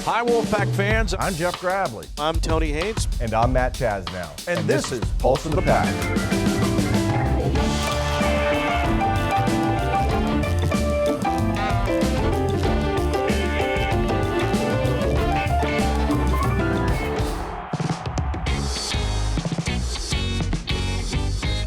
Hi, Wolfpack fans. I'm Jeff Gravley. I'm Tony Haynes. And I'm Matt Chasnow. And this is Pulse of the Pack.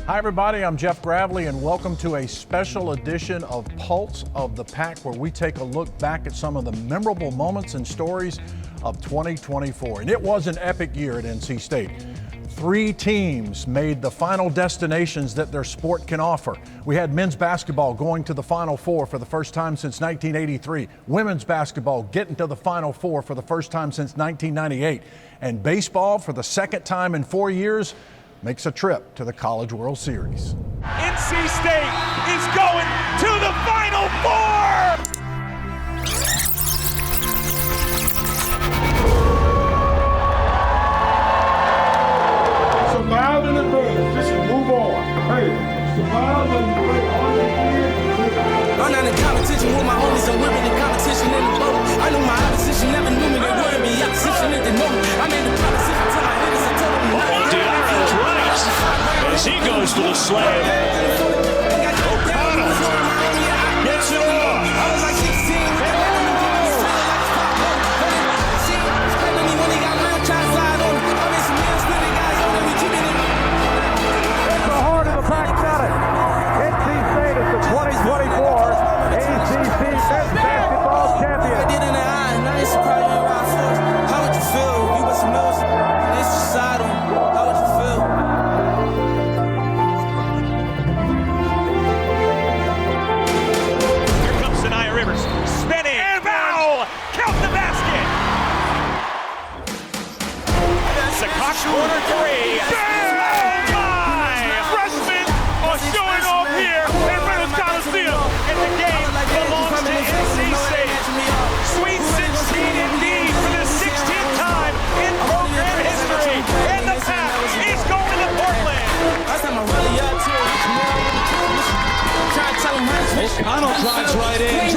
Hi, everybody. I'm Jeff Gravley, and welcome to a special edition of Pulse of the Pack, where we take a look back at some of the memorable moments and stories of 2024. And it was an epic year at NC State. 3 teams made the final destinations that their sport can offer. We had men's basketball going to the Final Four for the first time since 1983. Women's basketball getting to the Final Four for the first time since 1998. And baseball, for the second time in 4 years, makes a trip to the College World Series. NC State is going to the Final Four! Survive in the game, just move on. Hey, survive and play all you can. I'm not in competition with my homies, and we're in the competition in the boat. I knew my opposition never knew me, they wouldn't be opposition if they know me. I made the proposition till I hit it, so tell them no. Diaro's right as he goes to the slam. O'Connell gets it off. I was like 16. The heart of the pack got it. NC State is the 2024 ACC Men's Basketball Champion. I did in the eye, and I ain't surprised you around for us. How would you feel if you was some else? And it's societal. How would you feel? Here comes Sanaya Rivers, spinning, and foul! Count the basket! Sakak corner 3. Oh my! Freshmen are showing off here at Reynolds Coliseum, and the game belongs to NC State. Sweet 16 indeed for the 16th time in program history, and the pack is going to Portland. Last time I really up to it. Try to tell him how to O'Connell drives right in.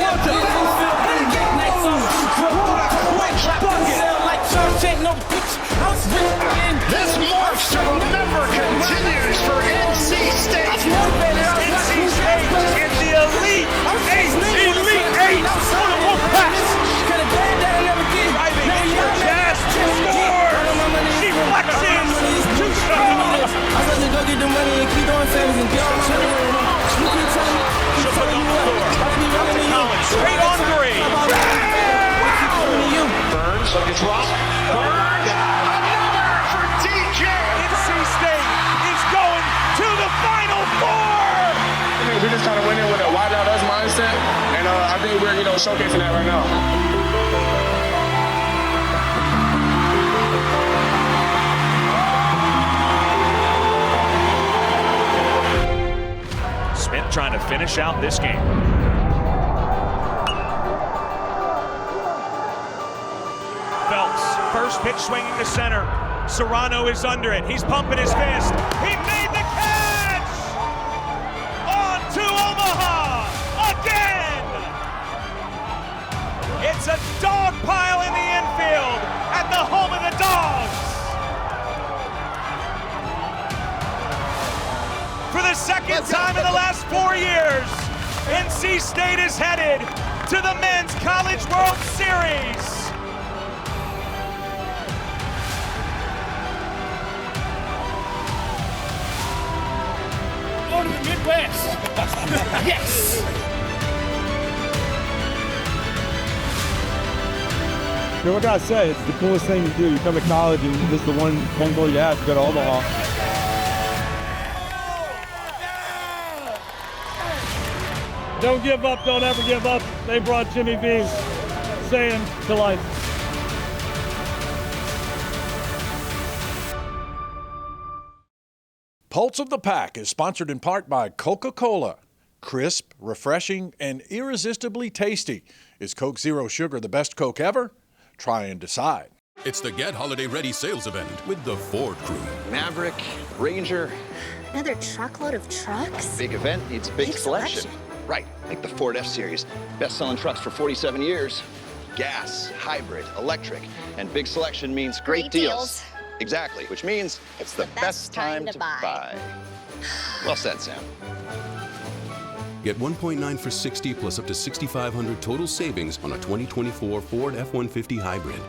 This march to remember continues for NC State. NC State in the Elite Eight. Elite Eight for the Wolfpack. Driving into Jazz to score. She flexes to score. I was to go get the money and keep doing things and get on my She'll put it on the floor. Out to Collins. Straight on 3. Burns, like a drop. Burns, another for DJ. NC State is going to the Final Four. I think we just kind of went in with a wide out us mindset, and I think we're showcasing that right now. Smith trying to finish out this game. Phelps, first pitch swinging to center. Serrano is under it. He's pumping his fist. He made the catch! On to Omaha again! It's a dog pile in the infield at the home of the Dogs. For the second time in the last 4 years, NC State is headed to the Men's College World Series. Go to the Midwest. Yes. What can I say? It's the coolest thing to do. You come to college and this is the one goal you have to go to Omaha. Don't give up, don't ever give up. They brought Jimmy V's saying to life. Pulse of the Pack is sponsored in part by Coca-Cola. Crisp, refreshing, and irresistibly tasty. Is Coke Zero Sugar the best Coke ever? Try and decide. It's the Get Holiday Ready sales event with the Ford crew. Maverick, Ranger. Another truckload of trucks? Big event needs a big selection. Right, like the Ford F-Series. Best-selling trucks for 47 years. gas, hybrid, electric, and big selection means great deals. Exactly, which means it's the best time to buy. Well said, Sam. Get 1.9 for $60 plus up to $6,500 total savings on a 2024 Ford F-150 Hybrid.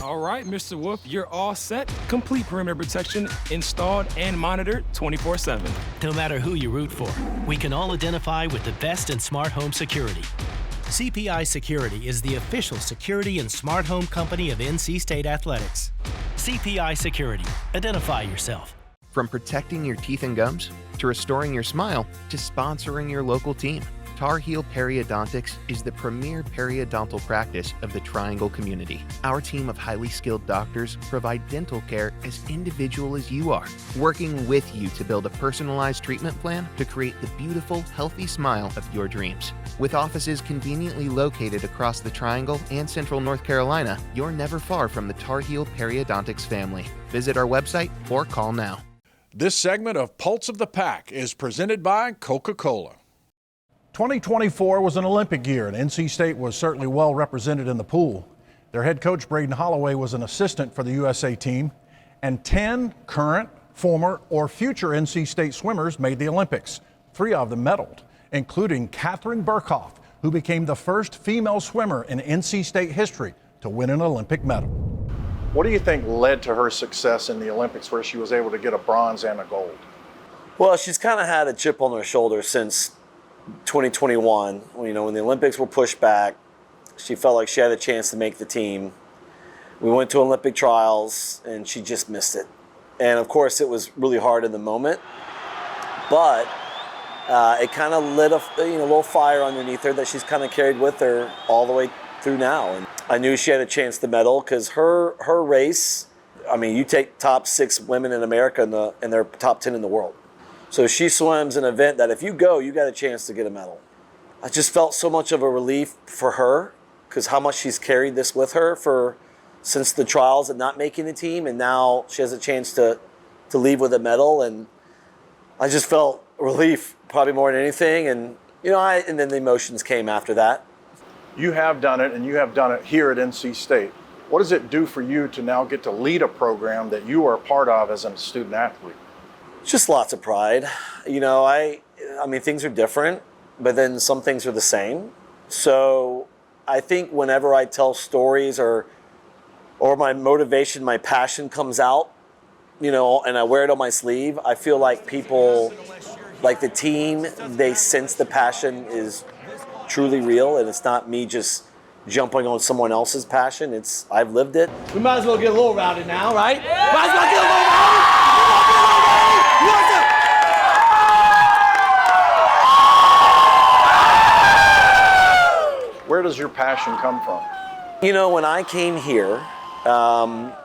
All right, Mr. Wolf, you're all set. Complete perimeter protection installed and monitored 24/7. No matter who you root for, we can all identify with the best in smart home security. CPI Security is the official security and smart home company of NC State Athletics. CPI Security. Identify yourself. From protecting your teeth and gums, to restoring your smile, to sponsoring your local team, Tar Heel Periodontics is the premier periodontal practice of the Triangle community. Our team of highly skilled doctors provide dental care as individual as you are, working with you to build a personalized treatment plan to create the beautiful, healthy smile of your dreams. With offices conveniently located across the Triangle and Central North Carolina, you're never far from the Tar Heel Periodontics family. Visit our website or call now. This segment of Pulse of the Pack is presented by Coca-Cola. 2024 was an Olympic year, and NC State was certainly well represented in the pool. Their head coach, Braden Holloway, was an assistant for the USA team, and 10 current, former, or future NC State swimmers made the Olympics. 3 of them medaled, including Catherine Burkhoff, who became the first female swimmer in NC State history to win an Olympic medal. What do you think led to her success in the Olympics, where she was able to get a bronze and a gold? Well, she's kind of had a chip on her shoulder since 2021, when the Olympics were pushed back. She felt like she had a chance to make the team. We went to Olympic trials and she just missed it. And of course it was really hard in the moment, but it kind of lit a little fire underneath her that she's kind of carried with her all the way through now. And I knew she had a chance to medal because her race, you take top 6 women in America and they're top 10 in the world. So she swims an event that if you go, you got a chance to get a medal. I just felt so much of a relief for her because how much she's carried this with her since the trials and not making the team, and now she has a chance to leave with a medal, and I just felt relief probably more than anything, and and then the emotions came after that. You have done it, and you have done it here at NC State. What does it do for you to now get to lead a program that you are a part of as a student athlete? Just lots of pride. Things are different, but then some things are the same. So I think whenever I tell stories or my motivation, my passion comes out, and I wear it on my sleeve, I feel like people, like the team, they sense the passion is truly real, and it's not me just jumping on someone else's passion. I've lived it. We might as well get a little rowdy now, right? Might as well get a little rowdy. Where does your passion come from? When I came here,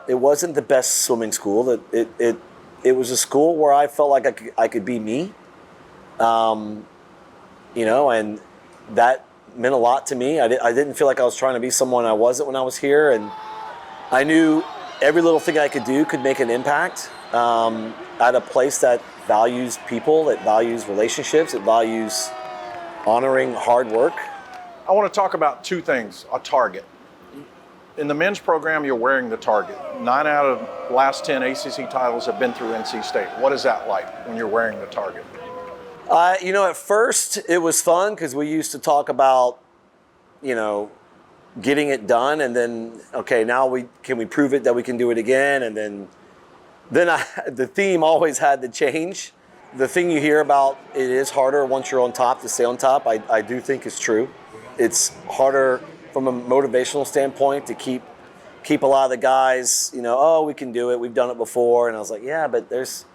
it wasn't the best swimming school. It was a school where I felt like I could be me. And that meant a lot to me. I didn't feel like I was trying to be someone I wasn't when I was here, and I knew every little thing I could do could make an impact at a place that values people, that values relationships, that values honoring hard work. I want to talk about 2 things. A target. In the men's program, you're wearing the target. 9 out of the last 10 ACC titles have been through NC State. What is that like when you're wearing the target? At first it was fun because we used to talk about, getting it done, and then, okay, now can we prove it that we can do it again? And then the theme always had to change. The thing you hear about, it is harder once you're on top to stay on top. I do think it's true. It's harder from a motivational standpoint to keep keep a lot of the guys, oh, we can do it. We've done it before. And I was like, yeah, but there's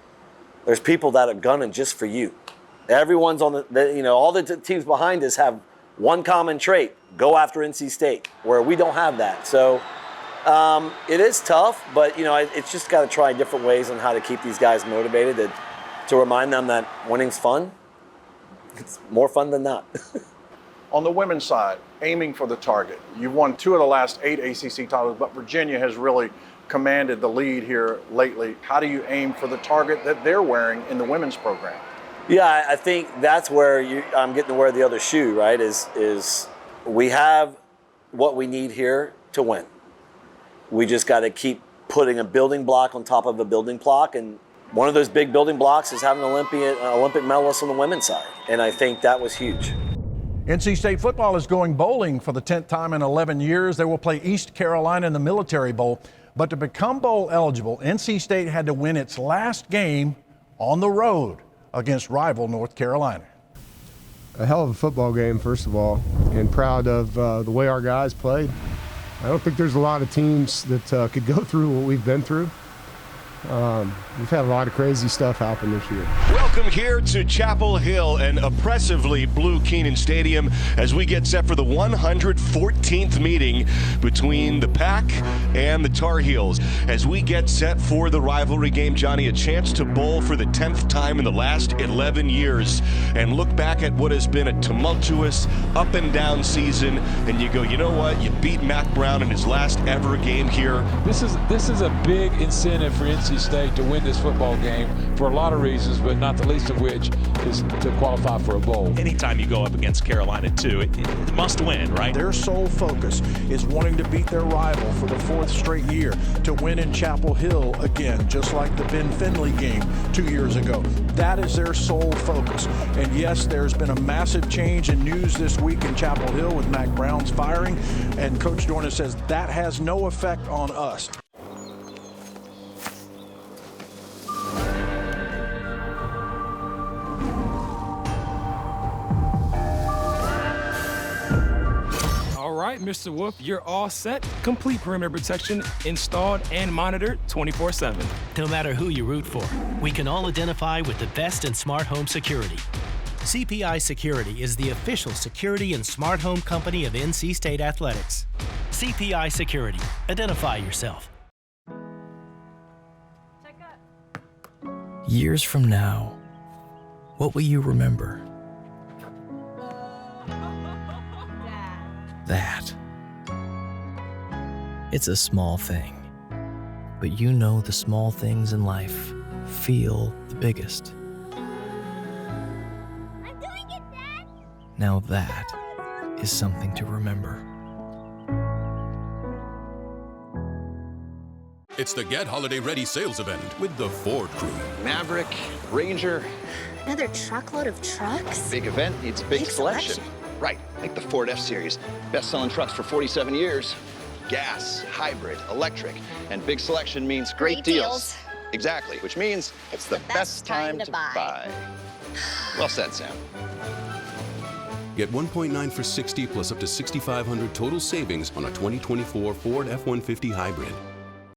people that are gunning just for you. Everyone's on all the teams behind us have one common trait: go after NC State, where we don't have that. So it is tough, but it's just got to try different ways on how to keep these guys motivated to remind them that winning's fun. It's more fun than not. On the women's side, aiming for the target. You've won 2 of the last 8 ACC titles, but Virginia has really commanded the lead here lately. How do you aim for the target that they're wearing in the women's program? Yeah, I think that's where I'm getting to wear the other shoe, right? Is we have what we need here to win. We just got to keep putting a building block on top of a building block, and one of those big building blocks is having an Olympic medalist on the women's side, and I think that was huge. NC State football is going bowling for the 10th time in 11 years. They will play East Carolina in the Military Bowl. But to become bowl eligible, NC State had to win its last game on the road against rival North Carolina. A hell of a football game, first of all, and proud of the way our guys played. I don't think there's a lot of teams that could go through what we've been through. We've had a lot of crazy stuff happen this year. Welcome here to Chapel Hill and oppressively blue Kenan Stadium as we get set for the 114th meeting between the Pack and the Tar Heels. As we get set for the rivalry game, Johnny, a chance to bowl for the 10th time in the last 11 years and look back at what has been a tumultuous up and down season, and you go, you know what, you beat Mac Brown in his last ever game here. This is a big incentive for NC State to win this football game for a lot of reasons, but not the least of which is to qualify for a bowl. Anytime you go up against Carolina too, it must win, right? Their sole focus is wanting to beat their rival for the 4th straight year, to win in Chapel Hill again, just like the Ben Finley game 2 years ago. That is their sole focus. And yes, there's been a massive change in news this week in Chapel Hill with Mac Brown's firing, and Coach Dornan says that has no effect on us. All right, Mr. Wolf, you're all set. Complete perimeter protection installed and monitored 24/7. No matter who you root for, we can all identify with the best in smart home security. CPI Security is the official security and smart home company of NC State Athletics. CPI Security. Identify yourself. Years from now, what will you remember? That. It's a small thing, but you know the small things in life feel the biggest. I'm doing it, Dad! Now that is something to remember. It's the Get Holiday Ready sales event with the Ford crew. Maverick, Ranger. Another truckload of trucks? Big event needs a big selection. Right, like the Ford F-Series. Best-selling trucks for 47 years. Gas, hybrid, electric, and big selection means great deals. Exactly, which means it's the best time to buy. Well said, Sam. Get 1.9 for $60 plus up to $6,500 total savings on a 2024 Ford F-150 hybrid.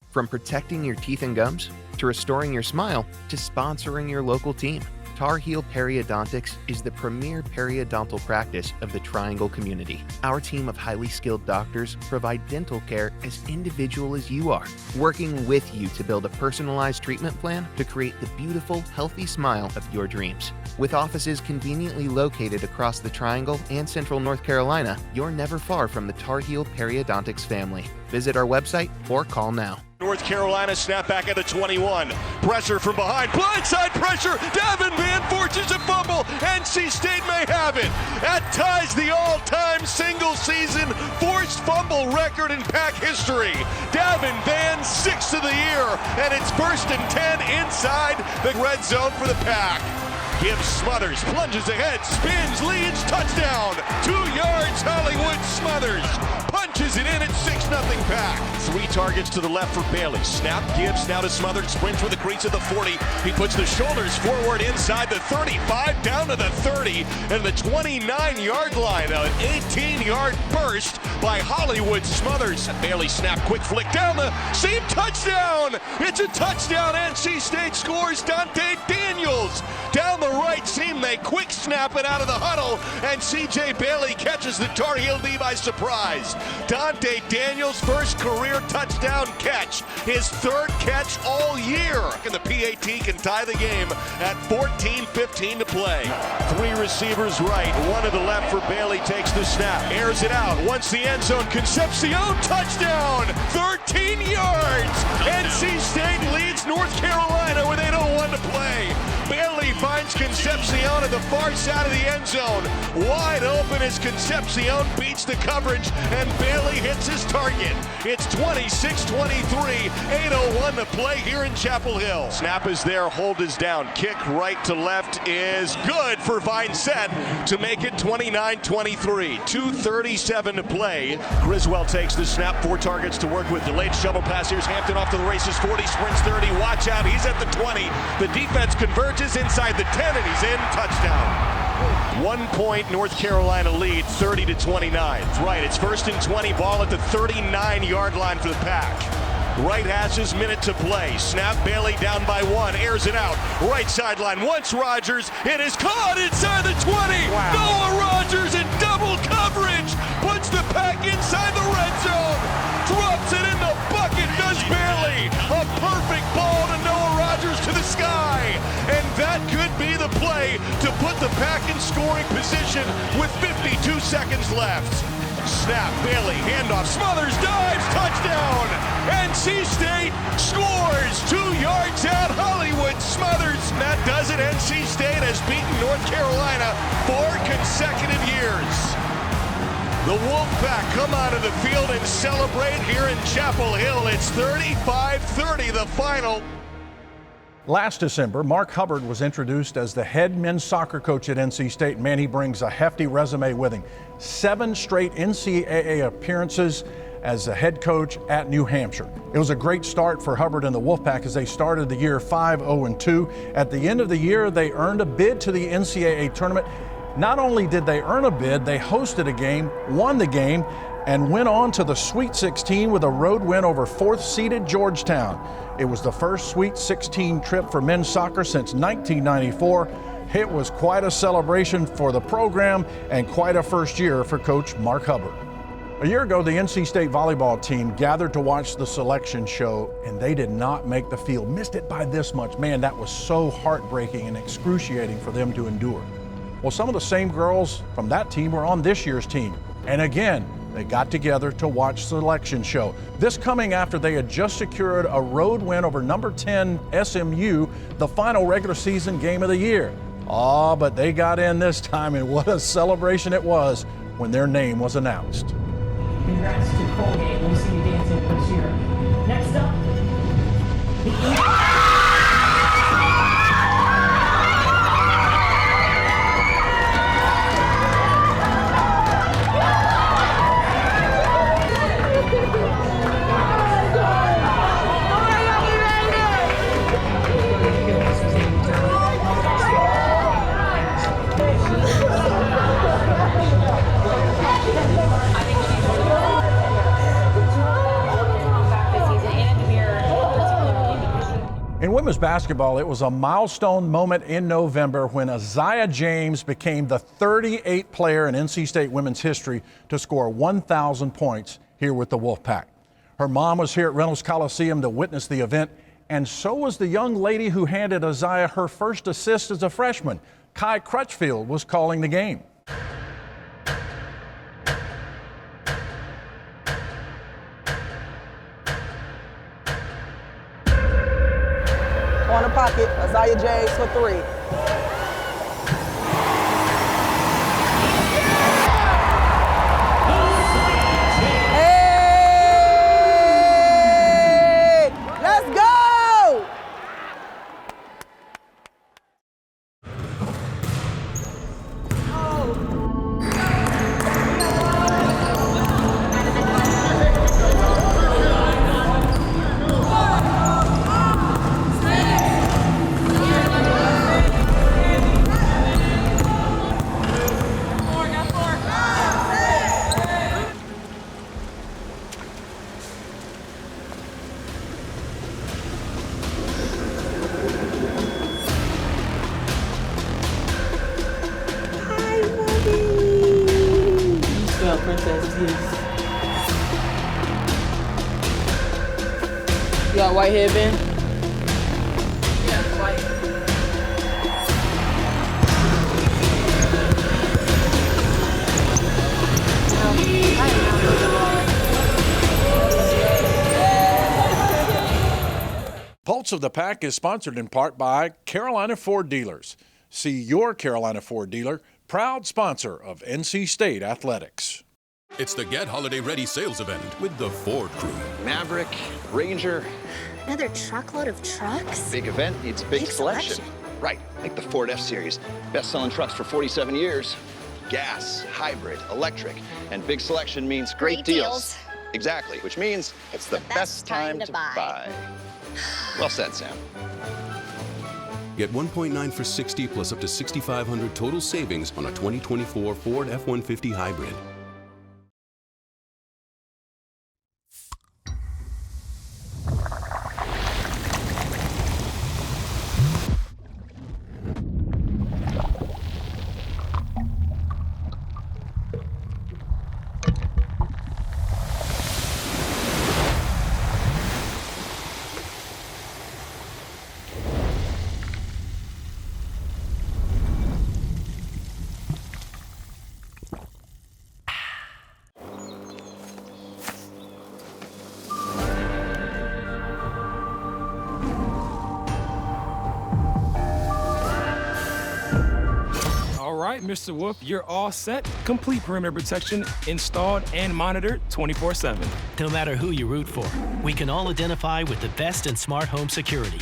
From protecting your teeth and gums, to restoring your smile, to sponsoring your local team, Tar Heel Periodontics is the premier periodontal practice of the Triangle community. Our team of highly skilled doctors provide dental care as individual as you are, working with you to build a personalized treatment plan to create the beautiful, healthy smile of your dreams. With offices conveniently located across the Triangle and Central North Carolina, you're never far from the Tar Heel Periodontics family. Visit our website or call now. North Carolina snap back at the 21. Pressure from behind. Blindside pressure. Davin Van forces a fumble. NC State may have it. That ties the all-time single-season forced fumble record in Pack history. Davin Van, 6th of the year, and it's 1st and 10 inside the red zone for the Pack. Gibbs Smothers, plunges ahead, spins, leads, touchdown. 2 yards, Hollywood Smothers punches it in at 6-0. holding back. 3 targets to the left for Bailey. Snap, gives, now to Smothers, sprints for the crease of the 40. He puts the shoulders forward inside the 35, down to the 30, and the 29-yard line. An 18-yard burst by Hollywood Smothers. Bailey snap, quick flick down the seam, touchdown! It's a touchdown. NC State scores. Dante Daniels down the right seam. They quick snap it out of the huddle, and C.J. Bailey catches the Tar Heel D by surprise. Dante Daniels' first career touchdown catch, his 3rd catch all year. And the PAT can tie the game at 14:15 to play. 3 receivers right, 1 to the left for Bailey, takes the snap, airs it out, once the end zone, Concepcion, touchdown, 13 yards. NC State leads North Carolina with 8:01 to play. Bailey finds Concepcion at the far side of the end zone. Wide open as Concepcion beats the coverage, and Bailey hits his target. It's 26-23, 8:01 to play here in Chapel Hill. Snap is there, hold is down. Kick right to left is good for Vincent to make it 29-23. 2:37 to play. Griswold takes the snap, 4 targets to work with. Delayed shovel pass. Here's Hampton off to the races, 40, sprints 30. Watch out, he's at the 20. The defense converges inside the 10, and he's in. Touchdown. 1 point North Carolina lead, 30-29. Right, it's 1st and 20, ball at the 39-yard line for the Pack. Right hashes, minute to play. Snap, Bailey down by 1, airs it out. Right sideline, once Rogers, it is caught inside the 20. Wow. Noah Rogers in double coverage, puts the Pack inside the red zone. Drops it in the bucket, does Bailey. A perfect ball to Noah Rogers to the sky. And that could be the play to put the Pack in scoring position with 52 seconds left. Snap, Bailey, handoff, Smothers, dives, touchdown! NC State scores 2 yards out, Hollywood Smothers. That does it. NC State has beaten North Carolina 4 consecutive years. The Wolfpack come out of the field and celebrate here in Chapel Hill. It's 35-30, the final. Last December, Mark Hubbard was introduced as the head men's soccer coach at NC State. Man, he brings a hefty resume with him. 7 straight NCAA appearances as the head coach at New Hampshire. It was a great start for Hubbard and the Wolfpack as they started the year 5-0-2. At the end of the year, they earned a bid to the NCAA tournament. Not only did they earn a bid, they hosted a game, won the game, and went on to the Sweet 16 with a road win over 4th-seeded Georgetown. It was the first Sweet 16 trip for men's soccer since 1994. It was quite a celebration for the program and quite a first year for Coach Mark Hubbard. A year ago, the NC State volleyball team gathered to watch the selection show, and they did not make the field. Missed it by this much. Man, that was so heartbreaking and excruciating for them to endure. Well, some of the same girls from that team were on this year's team. And again, they got together to watch the selection show. This coming after they had just secured a road win over number 10 SMU, the final regular season game of the year. Oh, but they got in this time, and what a celebration it was when their name was announced. Congrats to Colgate. We'll see you dancing this year. Next up, in women's basketball, it was a milestone moment in November when Isaiah James became the 38th player in NC State women's history to score 1,000 points here with the Wolfpack. Her mom was here at Reynolds Coliseum to witness the event, and so was the young lady who handed Isaiah her first assist as a freshman. Kai Crutchfield was calling the game. Corner pocket, Isaiah James for 3. Hey! Let's go! princess teeth. You got white headband? Yeah, white. Pulse of the Pack is sponsored in part by Carolina Ford Dealers. See your Carolina Ford dealer, proud sponsor of NC State Athletics. It's the Get Holiday Ready sales event with the Ford crew. Maverick, Ranger. Another truckload of trucks? Big event needs big selection. Right, like the Ford F-Series. Best-selling trucks for 47 years. Gas, hybrid, electric, and big selection means great deals. Exactly, which means it's the best time to buy. Well said, Sam. Get 1.9 for 60 plus up to 6,500 total savings on a 2024 Ford F-150 hybrid. All right, Mr. Wolf, you're all set. Complete perimeter protection installed and monitored 24/7. No matter who you root for, we can all identify with the best in smart home security.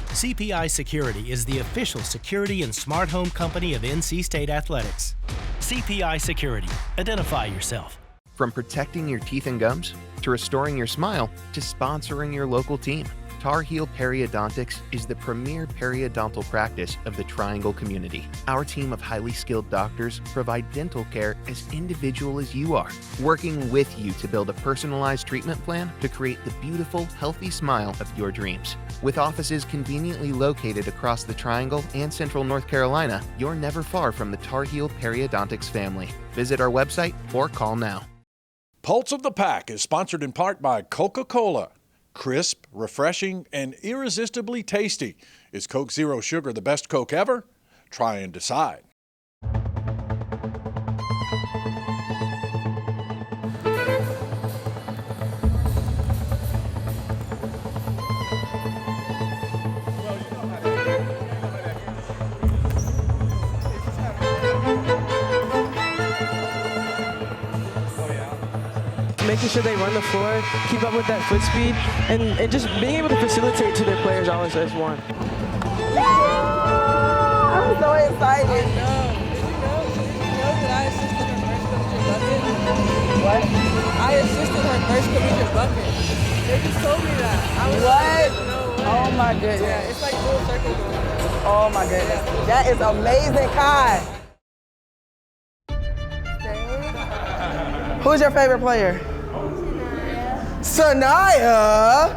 CPI Security is the official security and smart home company of NC State Athletics. CPI Security. Identify yourself. From protecting your teeth and gums, to restoring your smile, to sponsoring your local team, Tar Heel Periodontics is the premier periodontal practice of the Triangle community. Our team of highly skilled doctors provide dental care as individual as you are, working with you to build a personalized treatment plan to create the beautiful, healthy smile of your dreams. With offices conveniently located across the Triangle and Central North Carolina, you're never far from the Tar Heel Periodontics family. Visit our website or call now. Pulse of the Pack is sponsored in part by Coca-Cola. Crisp, refreshing, and irresistibly tasty. Is Coke Zero Sugar the best Coke ever? Try and decide. Making sure they run the floor, keep up with that foot speed, and just being able to facilitate to their players all as one. I'm so excited. Did you know that I assisted her first collegiate bucket? What? I assisted her first collegiate bucket. They just told me that. I was What? like, no way. Oh my goodness. Yeah, it's like full circle going on. Oh my goodness. That is amazing, Kai. Who's your favorite player? Sanaya.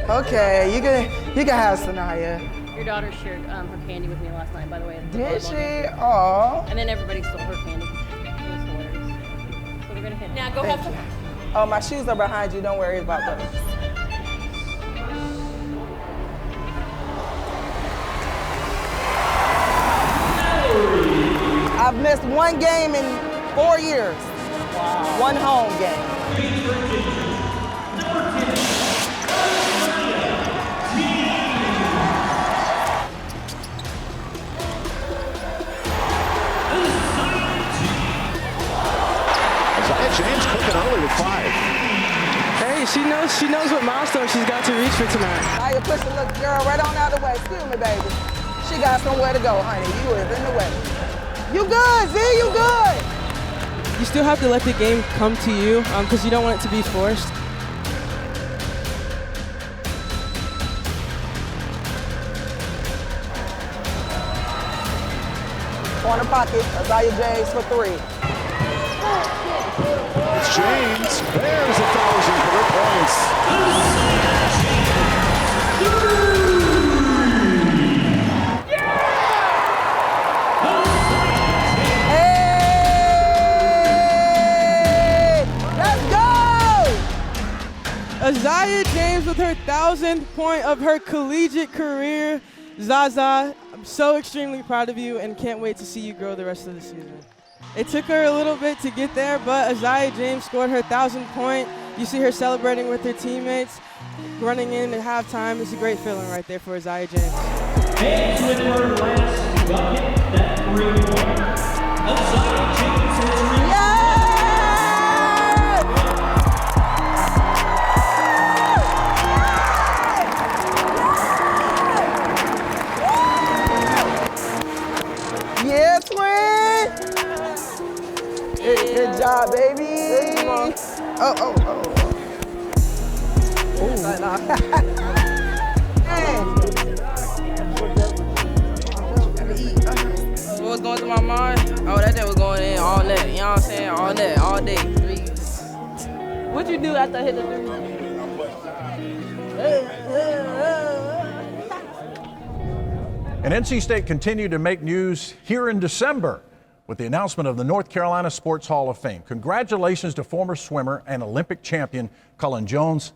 Okay, you can have Sanaya. Your daughter shared her candy with me last night, by the way. Did she? Oh. And then everybody stole her candy. It was hilarious. So we're gonna hit. Now go Thank have you. Oh, my shoes are behind you. Don't worry about those. I've missed one game in 4 years. Wow. One home game. James cooking early with 5. Hey, she knows what milestone she's got to reach for tonight. Now you push the little girl right on out of the way. Excuse me, baby. She got somewhere to go, honey. You is in the way. You good, Z? You good? You still have to let the game come to you, because you don't want it to be forced. Corner pocket, Isaiah James for 3. It's James. There's 1,000 career points. Isaiah James with her 1,000th point of her collegiate career. Zaza, I'm so extremely proud of you and can't wait to see you grow the rest of the season. It took her a little bit to get there, but Isaiah James scored her 1,000th point. You see her celebrating with her teammates, running in at halftime. It's a great feeling right there for Isaiah James. And with her last bucket, that 3-1, Isaiah James has reached Yeah, twin! Good job, baby! Oh. What was going through my mind? Oh, that thing was going in all day. You know what I'm saying? All day, all day. Threes. What'd you do after I hit the three? And NC State continued to make news here in December with the announcement of the North Carolina Sports Hall of Fame. Congratulations to former swimmer and Olympic champion Cullen Jones.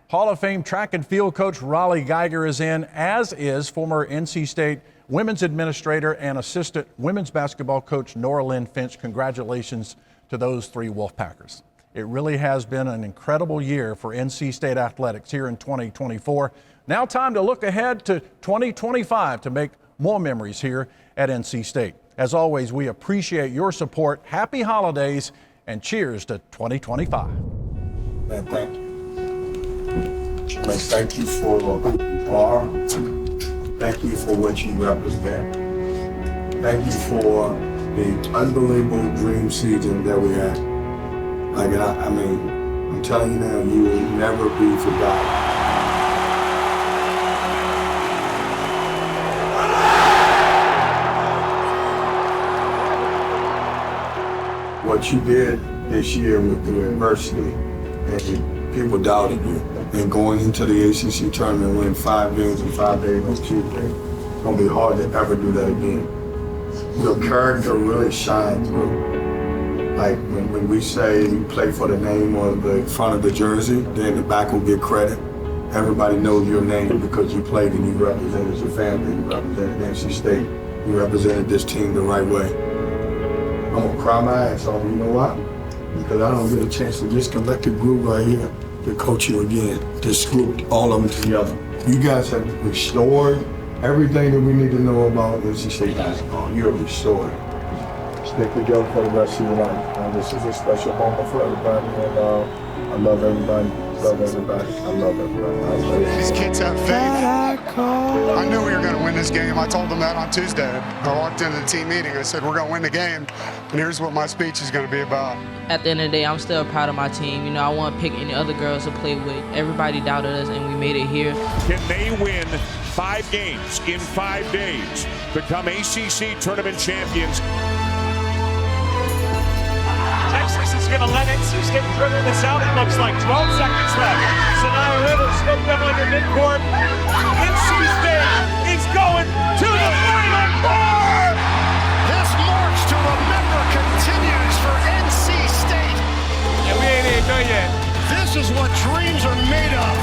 Hall of Fame track and field coach Raleigh Geiger is in, as is former NC State women's administrator and assistant women's basketball coach Nora Lynn Finch. Congratulations to those three Wolfpackers. It really has been an incredible year for NC State athletics here in 2024. Now time to look ahead to 2025 to make more memories here at NC State. As always, we appreciate your support. Happy holidays and cheers to 2025. Man, thank you. Man, thank you for who you are. Thank you for what you represent. Thank you for the unbelievable dream season that we had. I mean, I'm telling you now, you will never be forgotten. What you did this year with the adversity and people doubting you and going into the ACC tournament and win 5 games in 5 days on Tuesday, it's gonna be hard to ever do that again. Your character really shines through. Like when we say you play for the name on the front of the jersey, then the back will get credit. Everybody knows your name because you played and you represented your family, you represented NC State, you represented this team the right way. I'm gonna cry my ass off, you know why? Because I don't get a chance to just collect a group right here to coach you again, to group all of them together. You guys have restored everything that we need to know about NC State basketball. You're restored. Stick together for the rest of your life. This is a special moment for everybody, and I love everybody. Love everybody. I love everybody. These kids have faith. I knew we were going to win this game. I told them that on Tuesday. I walked into the team meeting. I said, we're going to win the game, and here's what my speech is going to be about. At the end of the day, I'm still proud of my team. You know, I want to pick any other girls to play with. Everybody doubted us, and we made it here. Can they win 5 games in 5 days, become ACC tournament champions? Texas is going to let NC State dribble this out. It looks like 12 seconds left. Sanaya Little scooped them under midcourt. NC State is going to the Final Four! This march to remember continues for NC State. And we ain't even done yet. This is what dreams are made of.